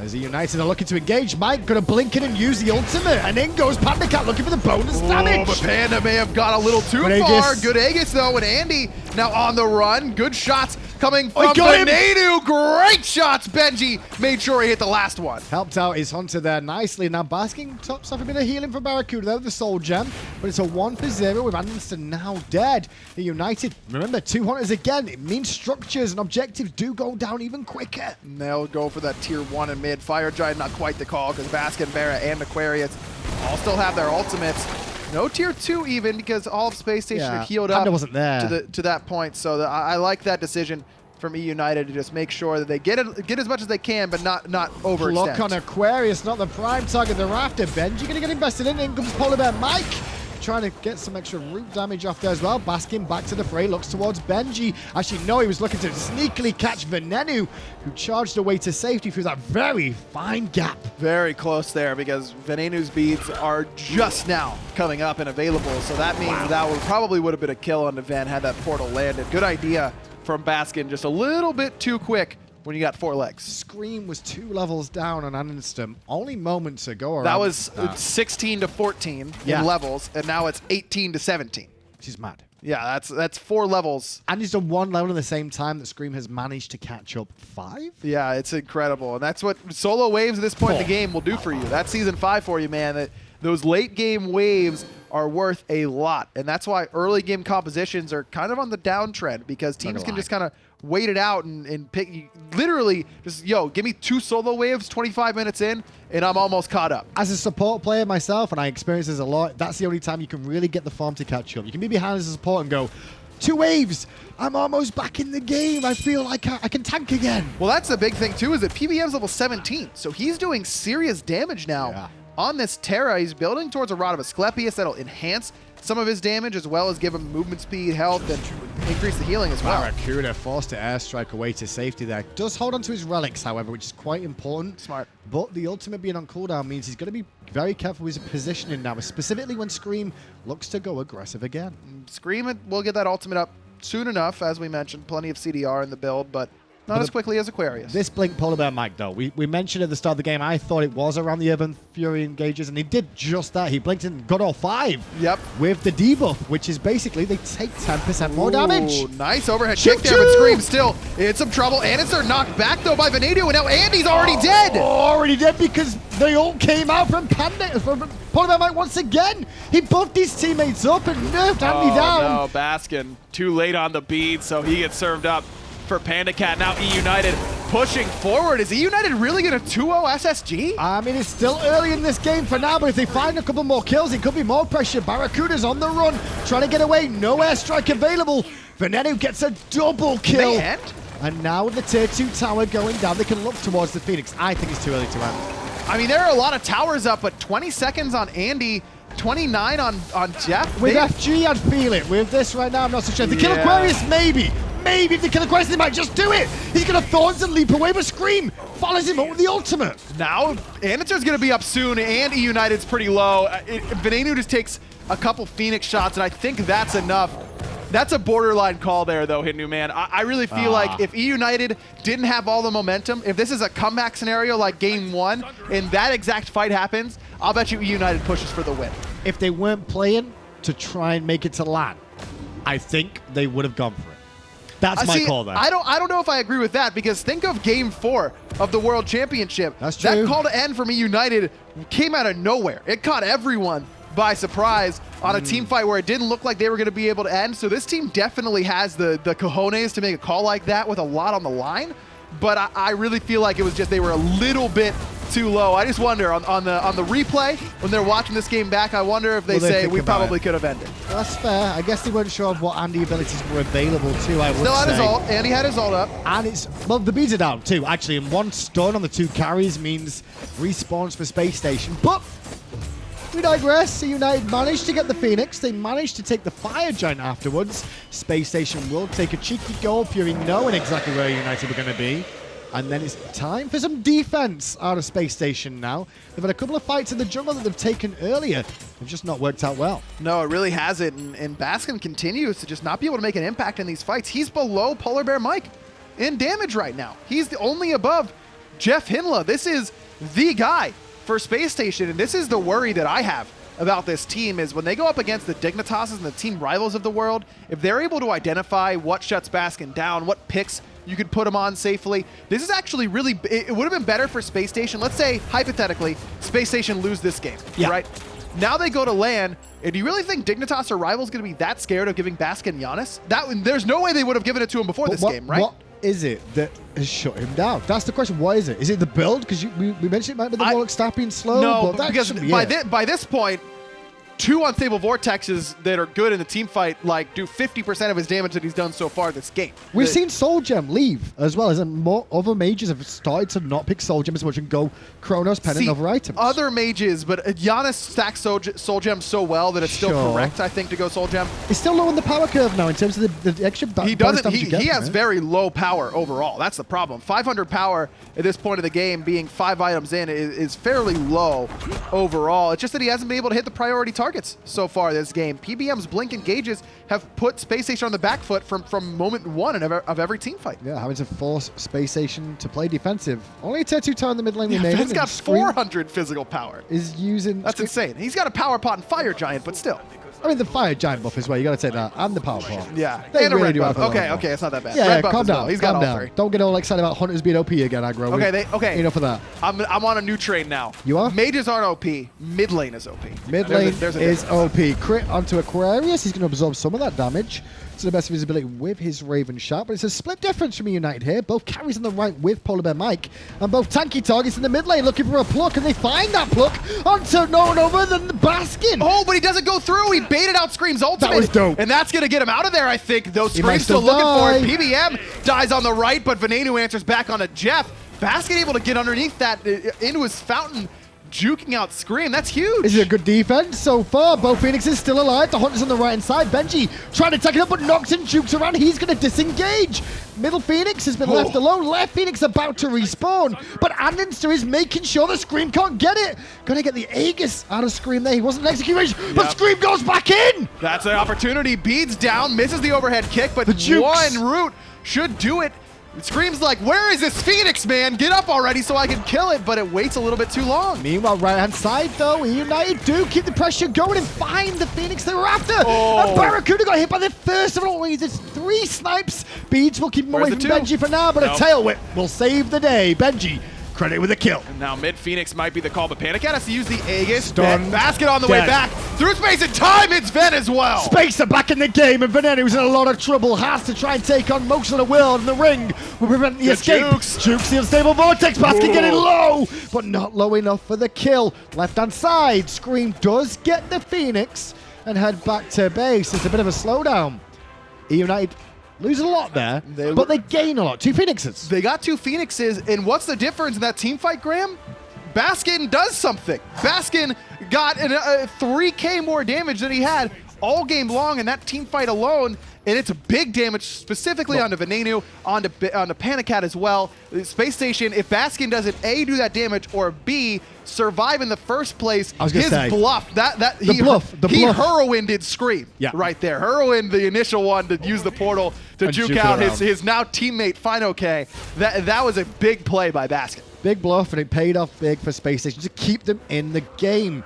as eUnited are looking to engage. Mike going to blink in and use the ultimate, and in goes PandaCat looking for the bonus damage. But Panda may have gone a little too far. Good Aegis, though, and Andy now on the run. Good shots coming from Venenu. Great shots. Benji made sure he hit the last one. Helped out his Hunter there nicely. Now Baskin tops off a bit of healing for BaRRaCCuDDa there with the Soul Gem, but it's a 1-for-0 with andinster now dead. eUnited, remember, 2 Hunters again. It means structures and objectives do go down even quicker. And they'll go for that tier 1 and mid. Fire Giant, not quite the call, because Baskin, BaRRa, and Aquarius all still have their ultimates. No tier 2 even, because all of Space Station are healed up wasn't there. To that point. So I like that decision from eUnited to just make sure that they get as much as they can, but not overextend. Look on Aquarius, not the prime target they're after. Benji going to get invested in. In comes PolarBearMike, trying to get some extra root damage off there as well. Baskin back to the fray, looks towards Benji. Actually, no, he was looking to sneakily catch Venenu, who charged away to safety through that very fine gap. Very close there, because Venenu's beads are just now coming up and available, so that means that probably would have been a kill on the Ven had that portal landed. Good idea from Baskin, just a little bit too quick when you got 4 legs. Scream was 2 levels down on andinster only moments ago. That was 16 to 14 in levels, and now it's 18 to 17. Which is mad. Yeah, that's 4 levels. And he's done 1 level at the same time that Scream has managed to catch up 5? Yeah, it's incredible. And that's what solo waves at this point in the game will do for you. That's Season 5 for you, man. Those late game waves are worth a lot. And that's why early game compositions are kind of on the downtrend, because teams can just kind of wait it out and pick, literally just, give me 2 solo waves 25 minutes in, and I'm almost caught up. As a support player myself, and I experience this a lot, that's the only time you can really get the farm to catch up. You can be behind as a support and go, 2 waves, I'm almost back in the game. I feel like I can tank again. Well, that's the big thing too, is that PBM's level 17, so he's doing serious damage now on this Terra. He's building towards a Rod of Asclepius that'll enhance some of his damage, as well as give him movement speed, health, and increase the healing as well. BaRRaCCuDDa forced to airstrike away to safety there. Does hold on to his relics, however, which is quite important. Smart. But the ultimate being on cooldown means he's going to be very careful with his positioning now, specifically when Scream looks to go aggressive again. Scream will get that ultimate up soon enough, as we mentioned. Plenty of CDR in the build, but not as quickly as Aquarius. This blink PolarBearMike, though, we mentioned at the start of the game, I thought it was around the Urban Fury engages, and he did just that. He blinked and got all 5. Yep. With the debuff, which is basically they take 10% more damage. Nice overhead kick there, but Scream still in some trouble. And it's knocked back, though, by Venenu, and now Andy's already dead. Already dead, because they all came out from PolarBearMike once again. He buffed his teammates up and nerfed Andy down. No, Baskin too late on the bead, so he gets served up for PandaCat. Now eUnited pushing forward. Is eUnited really going to 2-0 SSG? I mean, it's still early in this game for now, but if they find a couple more kills, it could be more pressure. BaRRaCCuDDa's on the run, trying to get away. No airstrike available. Venenu gets a double kill. And now with the tier 2 tower going down, they can look towards the Phoenix. I think it's too early to end. I mean, there are a lot of towers up, but 20 seconds on Andy, 29 on Jeff. With FG, I'd feel it. With this right now, I'm not so sure. If they kill Aquarius, maybe. Maybe if they kill Aquarius, they might just do it. He's going to Thorns and leap away, but Scream follows him up with the ultimate. Now, andinster's going to be up soon, and eUnited's pretty low. Venenu just takes a couple Phoenix shots, and I think that's enough. That's a borderline call there, though, Hindu, man. I really feel like if eUnited didn't have all the momentum, if this is a comeback scenario like Game 1, and that exact fight happens, I'll bet you eUnited pushes for the win. If they weren't playing to try and make it to LAN, I think they would have gone for it. That's my call there. I don't know if I agree with that, because think of Game 4 of the World Championship. That's true. That call to end from eUnited came out of nowhere. It caught everyone by surprise on a team fight where it didn't look like they were going to be able to end. So this team definitely has the cojones to make a call like that with a lot on the line. But I really feel like it was just they were a little bit too low. I just wonder on the replay when they're watching this game back. I wonder if they say we probably could have ended. That's fair. I guess they weren't sure of what Andy abilities were available too. I would Still had say. his ult. Andy had his ult up. And it's, well, the beads are down too, actually, and one stun on the 2 carries means respawns for Space Station. But we digress. United managed to get the Phoenix. They managed to take the Fire Giant afterwards. Space Station will take a cheeky goal, Fury knowing exactly where United were going to be. And then it's time for some defense out of Space Station now. They've had a couple of fights in the jungle that they've taken earlier. They've just not worked out well. No, it really hasn't. And Baskin continues to just not be able to make an impact in these fights. He's below PolarBearMike in damage right now. He's the only above JeffHindla. This is the guy for Space Station. And this is the worry that I have about this team is when they go up against the Dignitases and the team rivals of the world, if they're able to identify what shuts Baskin down, what picks you could put him on safely. This is actually really, it would have been better for Space Station. Let's say, hypothetically, Space Station lose this game, right? Now they go to LAN, and do you really think Dignitas or Rival's going to be that scared of giving Baskin Janus? There's no way they would have given it to him before this game, right? What is it that has shut him down? That's the question. What is it? Is it the build? Because we mentioned it might be the Warlock staff being slow. No, but that because shouldn't be by this point, 2 unstable vortexes that are good in the team fight like do 50% of his damage that he's done so far this game. We've seen Soul Gem leave as well, as more other mages have started to not pick Soul Gem as much and go Chronos Pen and other items. Other mages, but Janus stacks Soul Gem so well that it's still correct, I think, to go Soul Gem. He's still low on the power curve now in terms of the extra He doesn't. He has very low power overall. That's the problem. 500 power at this point of the game, being 5 items in, is fairly low overall. It's just that he hasn't been able to hit the priority targets so far this game. PBM's blink engages have put Space Station on the back foot from moment 1 of every team fight. Yeah, having to force Space Station to play defensive. Only a tier 2 tower in the mid lane remaining. He's got 400 physical power. Is using. That's insane. He's got a power pot and Fire Giant, but still. I mean, the Fire Giant buff as well. You got to take that, and the power pot. Yeah, They and really a red do buff. have a Okay, lot. okay, it's not that bad. Yeah, Red yeah, buff calm as down. well. He's got calm all down. 3. Don't get all excited about Hunters being OP again, aggro. Okay. Enough of that. I'm on a new train now. You are? Mages aren't OP. Mid lane is OP. Mid lane there's a is difference. OP. Crit onto Aquarius. He's going to absorb some of that damage to the best of his ability with his Raven Shot. But it's a split difference from United here. Both carries on the right with PolarBearMike. And both tanky targets in the mid lane looking for a pluck. And they find that pluck onto no one other than the Baskin. Oh, but he doesn't go through. He baited out Scream's ultimate. That was dope. And that's going to get him out of there, I think. Though He might Scream's still still looking die. for it. PBM dies on the right, but Venenu answers back onto Jeff. Baskin able to get underneath that into his fountain, juking out Scream. That's huge. This is a good defense so far. Both Phoenixes still alive. The Hunter's on the right-hand side. Benji trying to take it up, but knocks and jukes around. He's going to disengage. Middle Phoenix has been left alone. Left Phoenix about to respawn, but andinster is making sure that Scream can't get it. Going to get the Aegis out of Scream there. He wasn't in execution, but Scream goes back in. That's an opportunity. Beads down, misses the overhead kick, but one root should do it. Scream's like, where is this Phoenix, man? Get up already so I can kill it, but it waits a little bit too long. Meanwhile, right-hand side, though, United do keep the pressure going and find the Phoenix they were after. And BaRRaCCuDDa got hit by the first of all. There's 3 snipes. Beads will keep him away from Benji for now, but a tail whip will save the day. Benji, credit with a kill. And now mid Phoenix might be the call, but PandaCat has to use the Aegis. Stun. Basket on the way back. Through space and time, it's Ven as well. Space are back in the game, and Venenu's in a lot of trouble. Has to try and take on most of the world, and the ring will prevent the escape. Jukes the unstable vortex. Baskin getting low, but not low enough for the kill. Left-hand side, Scream does get the Phoenix and head back to base. It's a bit of a slowdown. eUnited lose a lot there, but they gain a lot. 2 Phoenixes. They got 2 Phoenixes, and what's the difference in that team fight, Graham? Baskin does something. Baskin got 3K more damage than he had all game long in that team fight alone, and it's big damage specifically onto Venenu, onto PandaCat as well. Space Station, if Baskin doesn't A, do that damage, or B, survive in the first place, his bluff, he heroin-did Scream right there. Heroin, the initial one to use the portal to juke out his now teammate Fino-K. That was a big play by Baskin. Big bluff, and it paid off big for Space Station to keep them in the game.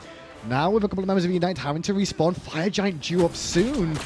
Now with a couple of members of United having to respawn, Fire Giant due up soon.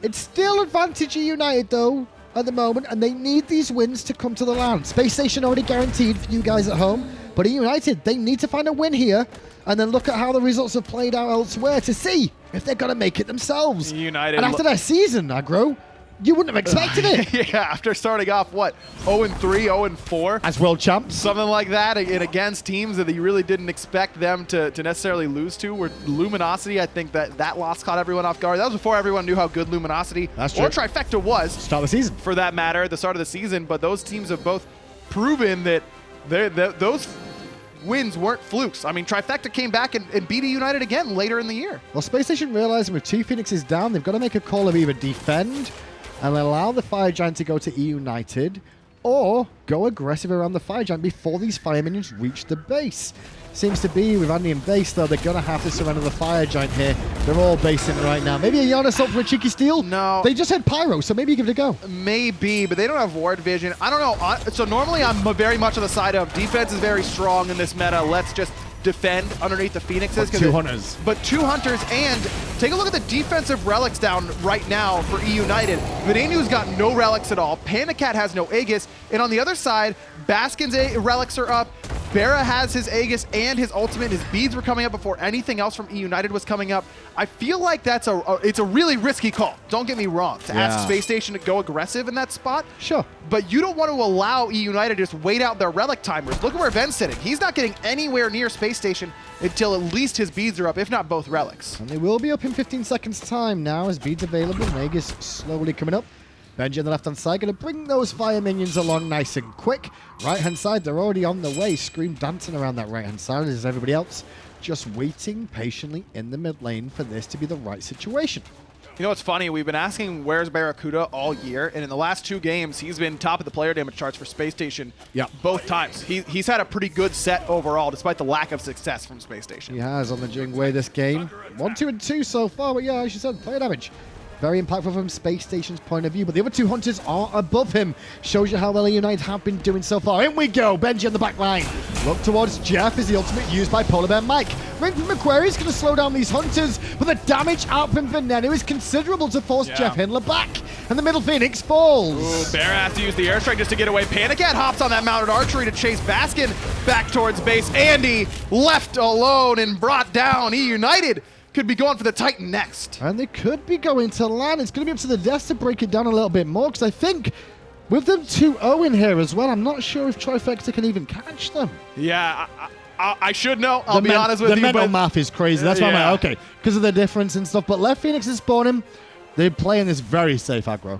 It's still advantage United though at the moment, and they need these wins to come to the land. Space Station already guaranteed for you guys at home, but United, they need to find a win here and then look at how the results have played out elsewhere to see if they're going to make it themselves. United. And after their season, aggro, You wouldn't have expected it. Yeah, after starting off, what, 0-3, 0-4? As world champs. Something like that, and against teams that you really didn't expect them to necessarily lose to. Where Luminosity, I think that loss caught everyone off guard. That was before everyone knew how good Luminosity or Trifecta was. Start of the season. For that matter, at the start of the season. But those teams have both proven that those wins weren't flukes. I mean, Trifecta came back and beat eUnited again later in the year. Well, Spacestation realizing with 2 Phoenixes down, they've got to make a call of either defend and allow the Fire Giant to go to eUnited, or go aggressive around the Fire Giant before these Fire Minions reach the base. Seems to be with Andy and base, though, they're going to have to surrender the Fire Giant here. They're all basing right now. Maybe a Janus up for a cheeky steal? No. They just had Pyro, so maybe you give it a go. Maybe, but they don't have Ward Vision. I don't know. So normally I'm very much on the side of defense is very strong in this meta. Let's just defend underneath the Phoenixes. But 2 Hunters. But 2 Hunters, and take a look at the defensive relics down right now for eUnited. Venenu's got no relics at all. PandaCat has no Aegis. And on the other side, Baskin's relics are up. BaRRa has his Aegis and his ultimate. His beads were coming up before anything else from eUnited was coming up. I feel like that's it's a really risky call. Don't get me wrong. To ask Spacestation to go aggressive in that spot. Sure. But you don't want to allow eUnited to just wait out their relic timers. Look at where Ven's sitting. He's not getting anywhere near Space Station until at least his beads are up, if not both relics. And they will be up in 15 seconds time now as beads available. Aegis slowly coming up. Benji on the left-hand side going to bring those Fire Minions along nice and quick. Right-hand side, they're already on the way. Scream dancing around that right-hand side as everybody else just waiting patiently in the mid lane for this to be the right situation. You know what's funny? We've been asking where's BaRRaCCuDDa all year, and in the last 2 games, he's been top of the player damage charts for Spacestation both times. He's had a pretty good set overall, despite the lack of success from Spacestation. He has on the Jing way this game. 1, 2, and 2 so far, but yeah, as you said, player damage. Very impactful from Spacestation's point of view, but the other 2 Hunters are above him. Shows you how well eUnited have been doing so far. In we go, Benji on the back line. Look towards Jeff is the ultimate used by PolarBearMike. Ring from Aquarius going to slow down these Hunters, but the damage out from Venenu is considerable to force JeffHindla back. And the middle Phoenix falls. Ooh, BaRRa has to use the airstrike just to get away. PandaCat hops on that mounted archery to chase Baskin back towards base. Andy left alone and brought down. eUnited could be going for the Titan next. And they could be going to land. It's going to be up to the Deaths to break it down a little bit more, because I think with them 2-0 in here as well, I'm not sure if Trifecta can even catch them. Yeah, I should know. I'll be honest with you. The mental math is crazy. That's why I'm like, okay, because of the difference and stuff. But left Phoenix is spawning. They're playing this very safe aggro.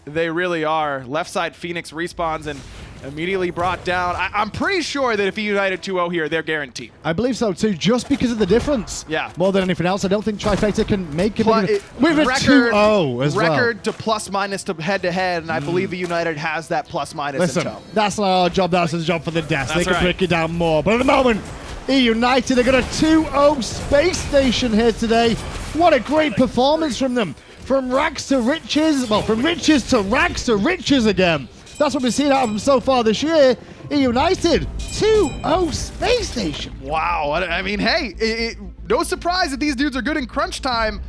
They really are. Left side Phoenix respawns and immediately brought down. I'm pretty sure that if eUnited 2-0 here, they're guaranteed. I believe so too, just because of the difference. Yeah. More than anything else, I don't think Trifecta can make it with a record, 2-0 as well. Record to plus-minus to head-to-head, and I believe eUnited has that plus-minus Listen, in tow. that's not our job, that's the job for the Deaths. They That's can right. break it down more. But at the moment, eUnited, they got a 2-0 Space Station here today. What a great performance from them. From rags to riches, well, from riches to rags to riches again. That's what we've seen out of them so far this year. eUnited, 2-0 Space Station. Wow. I mean, hey, no surprise that these dudes are good in crunch time,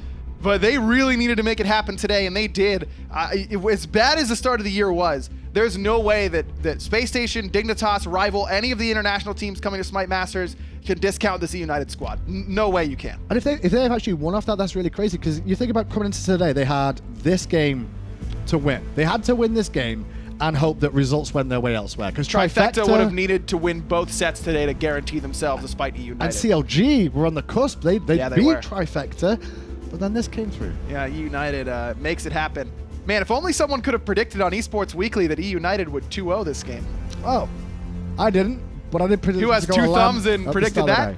but they really needed to make it happen today, and they did. As bad as the start of the year was, there's no way that Space Station, Dignitas, Rival, any of the international teams coming to Smite Masters can discount this eUnited squad. No way you can. And if they've actually won off that, that's really crazy, because you think about coming into today, they had this game to win. They had to win this game and hope that results went their way elsewhere. Because Trifecta would have needed to win both sets today to guarantee themselves despite eUnited. And CLG were on the cusp. They beat were. Trifecta, but then this came through. Yeah, eUnited makes it happen. Man, if only someone could have predicted on Esports Weekly that eUnited would 2-0 this game. Oh, I didn't, but I did predict. Who has 2 thumbs and predicted that?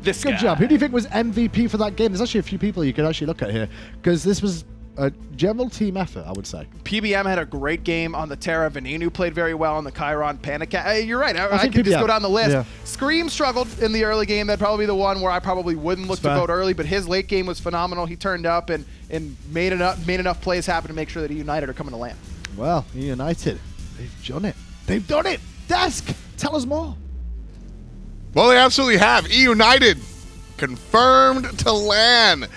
This Good guy. job. Who do you think was MVP for that game? There's actually a few people you could actually look at here, because this was a general team effort, I would say. PBM had a great game on the Terra. Venenu played very well on the Chiron. PandaCat. You're right. I could just go down the list. Yeah. Scream struggled in the early game. That'd probably be the one where I probably wouldn't look to vote early, but his late game was phenomenal. He turned up and made enough plays happen to make sure that eUnited are coming to land. Well, eUnited, they've done it. They've done it. Desk, tell us more. Well, they absolutely have. eUnited confirmed to land.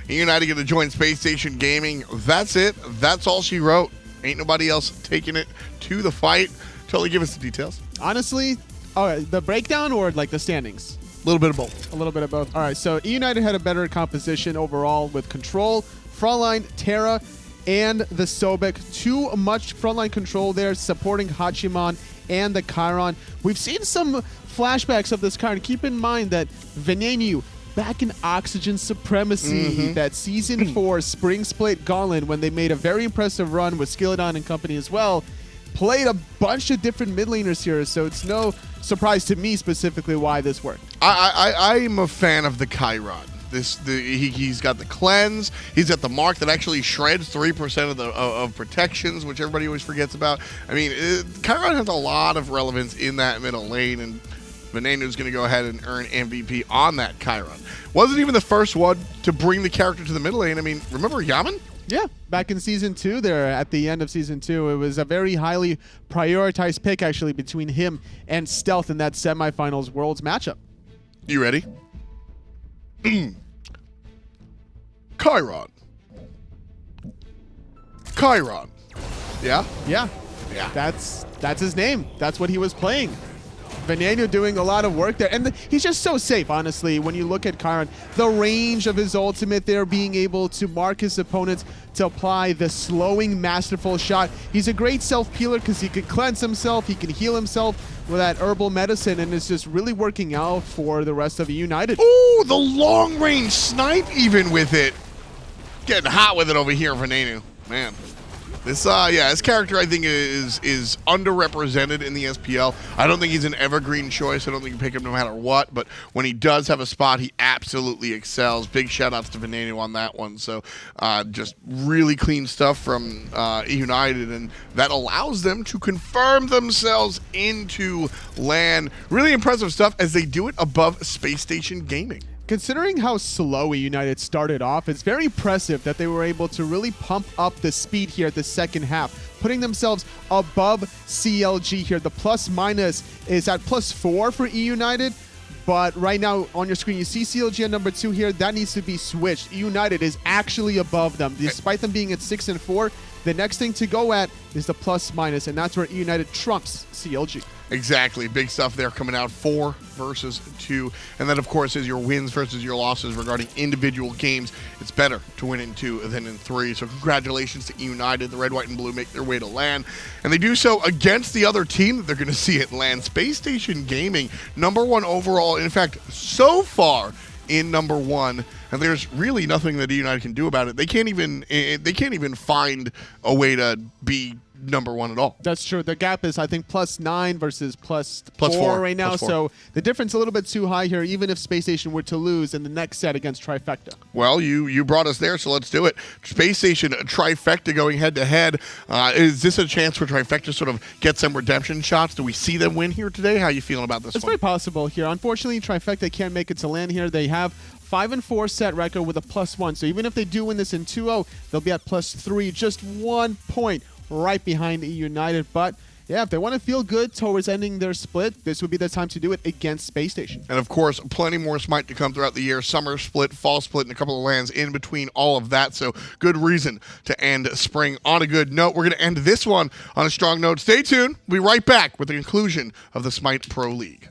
eUnited going to join Space Station Gaming. That's it. That's all she wrote. Ain't nobody else taking it to the fight. Totally give us the details. Honestly, the breakdown or like the standings? A little bit of both. A little bit of both. All right, so eUnited had a better composition overall with Control, Frontline, Terra, and the Sobek. Too much frontline control there, supporting Hachiman and the Chiron. We've seen some flashbacks of this card. Keep in mind that Venenu, back in Oxygen Supremacy, that Season 4 Spring Split Gauntlet, when they made a very impressive run with Skilladon and company as well, played a bunch of different mid laners here, so it's no surprise to me specifically why this worked. I'm a fan of the Chiron. He's got the cleanse. He's got the mark that actually shreds 3% of protections, which everybody always forgets about. I mean, Chiron has a lot of relevance in that middle lane, and Venenu's going to go ahead and earn MVP on that Chiron. Wasn't even the first one to bring the character to the middle lane. I mean, remember Yaman? Yeah, back in Season 2 there, at the end of Season 2, it was a very highly prioritized pick, actually, between him and Stealth in that semifinals Worlds matchup. You ready? Chiron. Chiron. Yeah? Yeah. Yeah. That's his name. That's what he was playing. Venenu doing a lot of work there. And he's just so safe, honestly, when you look at Chiron. The range of his ultimate there, being able to mark his opponents to apply the slowing masterful shot. He's a great self-peeler because he can cleanse himself, he can heal himself with that herbal medicine, and it's just really working out for the rest of eUnited. Ooh, the long-range snipe even with it. Getting hot with it over here, Venenu. Man. This character I think is underrepresented in the SPL. I don't think he's an evergreen choice. I don't think you pick him no matter what, but when he does have a spot, he absolutely excels. Big shout-outs to Venenu on that one. So just really clean stuff from eUnited, and that allows them to confirm themselves into LAN. Really impressive stuff as they do it above Space Station Gaming. Considering how slow eUnited started off, it's very impressive that they were able to really pump up the speed here at the second half, putting themselves above CLG here. The plus-minus is at +4 for eUnited, but right now on your screen you see CLG at number 2 here. That needs to be switched. eUnited is actually above them. Despite them being at 6 and 4, the next thing to go at is the plus-minus, and that's where eUnited trumps CLG. Exactly. Big stuff there coming out. 4 versus 2. And that, of course, is your wins versus your losses regarding individual games. It's better to win in 2 than in 3. So congratulations to eUnited. The red, white, and blue make their way to LAN. And they do so against the other team that they're going to see at LAN. Space Station Gaming, #1 overall. In fact, so far in #1. And there's really nothing that eUnited can do about it. They can't even find a way to be #1 at all. That's true. The gap is, I think, +9 versus +4 right now. So the difference a little bit too high here, even if Space Station were to lose in the next set against Trifecta. Well, you brought us there, so let's do it. Space Station, Trifecta going head-to-head. Is this a chance for Trifecta to sort of get some redemption shots? Do we see them win here today? How are you feeling about this It's one? very possible here. Unfortunately, Trifecta can't make it to LAN here. They have 5 and 4 set record with a +1. So even if they do win this in 2-0, they'll be at +3, just 1 point right behind eUnited. But yeah, if they want to feel good towards ending their split, this would be the time to do it against Space Station. And of course, plenty more Smite to come throughout the year. Summer split, fall split, and a couple of lands in between all of that. So good reason to end spring on a good note. We're going to end this one on a strong note. Stay tuned. We'll be right back with the conclusion of the Smite Pro League.